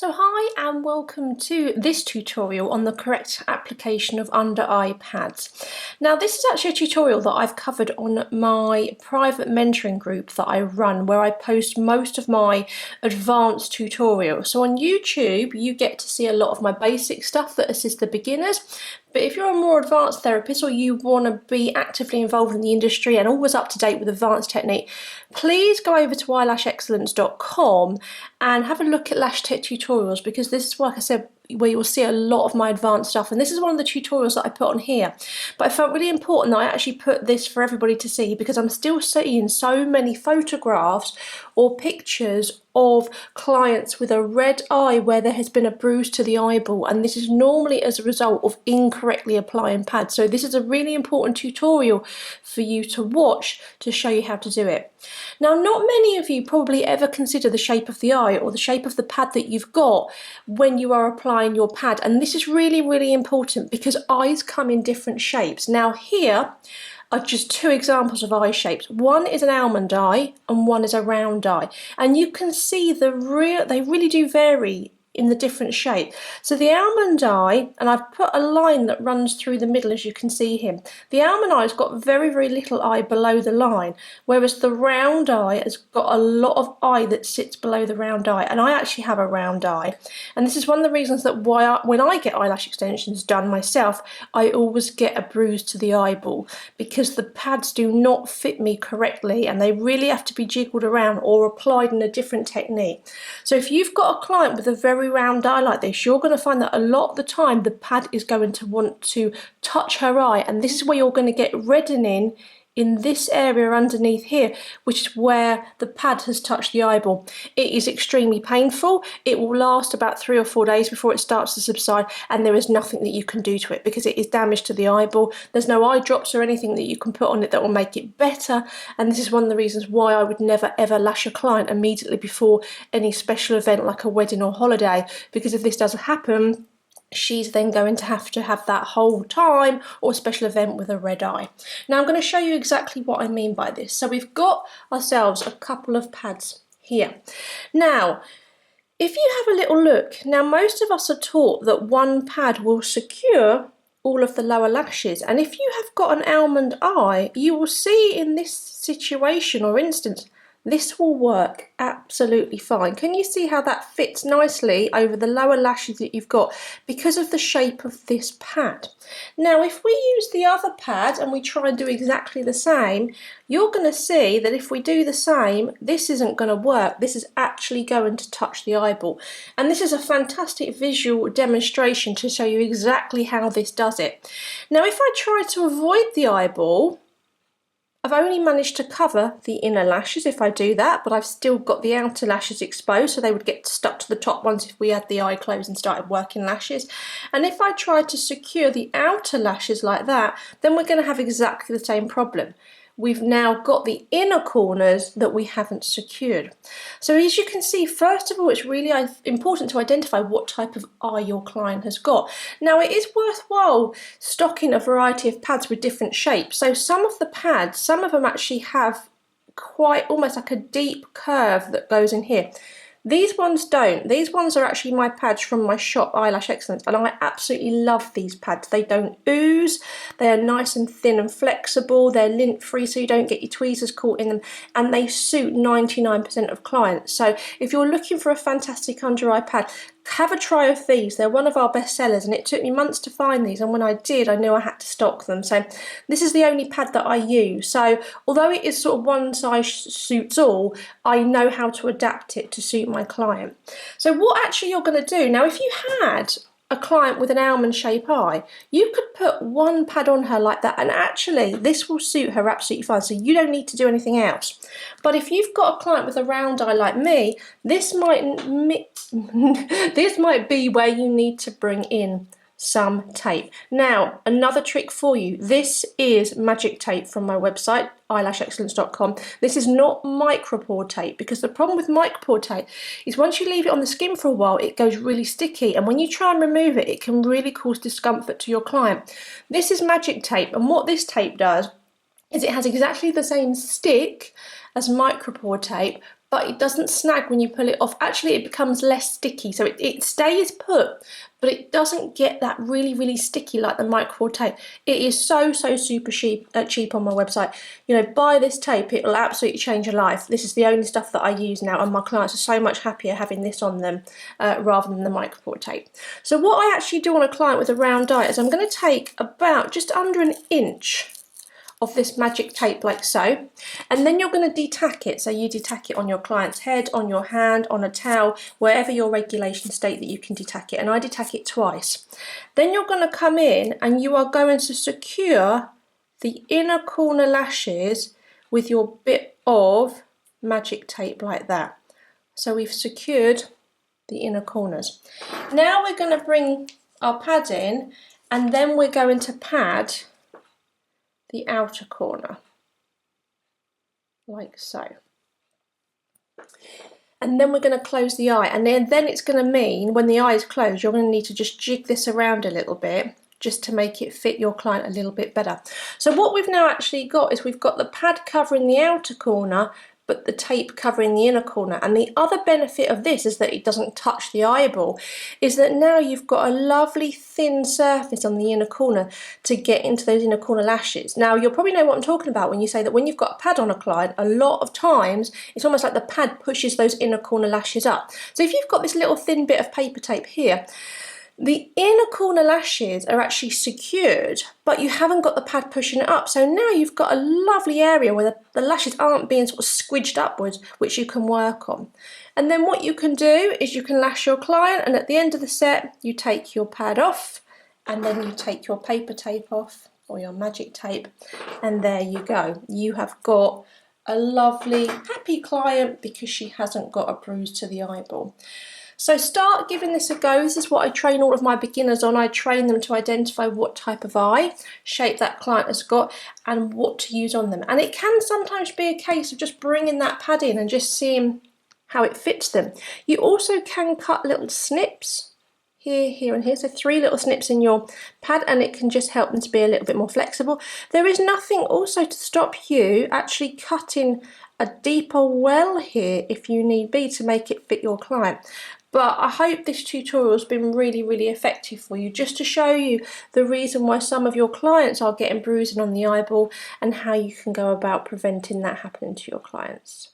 So hi and welcome to this tutorial on the correct application of under eye pads. Now this is actually a tutorial that I've covered on my private mentoring group that I run, where I post most of my advanced tutorials. So on YouTube you get to see a lot of my basic stuff that assists the beginners, but if you're a more advanced therapist or you want to be actively involved in the industry and always up to date with advanced technique, please go over to eyelashexcellence.com and have a look at lash tech tutorials, because this is, like I said, where you'll see a lot of my advanced stuff, and this is one of the tutorials that I put on here. But I felt really important that I actually put this for everybody to see, because I'm still seeing so many photographs or pictures of clients with a red eye where there has been a bruise to the eyeball, and this is normally as a result of incorrectly applying pads. So this is a really important tutorial for you to watch to show you how to do it. Now, not many of you probably ever consider the shape of the eye or the shape of the pad that you've got when you are applying your pad, and this is really important because eyes come in different shapes. Now here are just two examples of eye shapes. One is an almond eye and one is a round eye, and you can see they really do vary in the different shape. So the almond eye, and I've put a line that runs through the middle as you can see here, the almond eye's got very little eye below the line, whereas the round eye has got a lot of eye that sits below the round eye, and I actually have a round eye, and this is one of the reasons that when I get eyelash extensions done myself, I always get a bruise to the eyeball, because the pads do not fit me correctly and they really have to be jiggled around or applied in a different technique. So if you've got a client with a very round eye like this, you're going to find that a lot of the time the pad is going to want to touch her eye, and this is where you're going to get reddening in this area underneath here, which is where the pad has touched the eyeball. It is extremely painful. It will last about 3 or 4 days before it starts to subside, and there is nothing that you can do to it because it is damage to the eyeball. There's no eye drops or anything that you can put on it that will make it better, and this is one of the reasons why I would never ever lash a client immediately before any special event like a wedding or holiday, because if this does happen, she's then going to have that whole time or special event with a red eye. Now I'm going to show you exactly what I mean by this. So we've got ourselves a couple of pads here. Now, if you have a little look, now most of us are taught that one pad will secure all of the lower lashes, and if you have got an almond eye, you will see in this situation or instance, this will work absolutely fine. Can you see how that fits nicely over the lower lashes that you've got because of the shape of this pad? Now, if we use the other pad and we try and do exactly the same, you're going to see that if we do the same, this isn't going to work. This is actually going to touch the eyeball. And this is a fantastic visual demonstration to show you exactly how this does it. Now, if I try to avoid the eyeball, I've only managed to cover the inner lashes if I do that, but I've still got the outer lashes exposed, so they would get stuck to the top ones if we had the eye closed and started working lashes. And if I try to secure the outer lashes like that, then we're going to have exactly the same problem. We've now got the inner corners that we haven't secured. So as you can see, first of all, it's really important to identify what type of eye your client has got. Now, it is worthwhile stocking a variety of pads with different shapes. So some of the pads, some of them actually have quite almost like a deep curve that goes in here. These ones don't. These ones are actually my pads from my shop, Eyelash Excellence, and I absolutely love these pads. They don't ooze, they are nice and thin and flexible, they're lint free so you don't get your tweezers caught in them, and they suit 99% of clients. So if you're looking for a fantastic under eye pad, have a try of these. They're one of our best sellers, and it took me months to find these, and when I did, I knew I had to stock them. So this is the only pad that I use. So although it is sort of one size suits all, I know how to adapt it to suit my client. So what actually you're going to do now, if you had a client with an almond shaped eye, you could put one pad on her like that, and actually this will suit her absolutely fine, so you don't need to do anything else. But if you've got a client with a round eye like me, this might this might be where you need to bring in some tape. Now, another trick for you. This is magic tape from my website, eyelashexcellence.com. This is not micropore tape, because the problem with micropore tape is once you leave it on the skin for a while, it goes really sticky, and when you try and remove it, it can really cause discomfort to your client. This is magic tape, and what this tape does is it has exactly the same stick as micropore tape, but it doesn't snag when you pull it off. Actually, it becomes less sticky, so it stays put, but it doesn't get that really sticky like the microfoil tape. It is so super cheap on my website. You know, buy this tape, it will absolutely change your life. This is the only stuff that I use now, and my clients are so much happier having this on them rather than the microfoil tape. So what I actually do on a client with a round eye is I'm going to take about just under an inch of this magic tape like so, and then you're going to detack it. So you detack it on your client's head, on your hand, on a towel, wherever your regulations state that you can detack it, and I detack it twice. Then you're going to come in and you are going to secure the inner corner lashes with your bit of magic tape like that. So we've secured the inner corners. Now we're going to bring our pad in, and then we're going to pad the outer corner, like so. And then we're going to close the eye, and then it's going to mean when the eye is closed, you're going to need to just jig this around a little bit just to make it fit your client a little bit better. So what we've now actually got is we've got the pad covering the outer corner, but the tape covering the inner corner. And the other benefit of this is that it doesn't touch the eyeball, is that now you've got a lovely thin surface on the inner corner to get into those inner corner lashes. Now you'll probably know what I'm talking about when you say that when you've got a pad on a client, a lot of times it's almost like the pad pushes those inner corner lashes up. So if you've got this little thin bit of paper tape here, the inner corner lashes are actually secured, but you haven't got the pad pushing it up. So now you've got a lovely area where the lashes aren't being sort of squidged upwards, which you can work on. And then what you can do is you can lash your client, and at the end of the set, you take your pad off, and then you take your paper tape off, or your magic tape, and there you go. You have got a lovely, happy client because she hasn't got a bruise to the eyeball. So start giving this a go. This is what I train all of my beginners on. I train them to identify what type of eye shape that client has got and what to use on them. And it can sometimes be a case of just bringing that pad in and just seeing how it fits them. You also can cut little snips here, here and here. So 3 little snips in your pad, and it can just help them to be a little bit more flexible. There is nothing also to stop you actually cutting a deeper well here if you need be to make it fit your client. But I hope this tutorial has been really effective for you, just to show you the reason why some of your clients are getting bruising on the eyeball and how you can go about preventing that happening to your clients.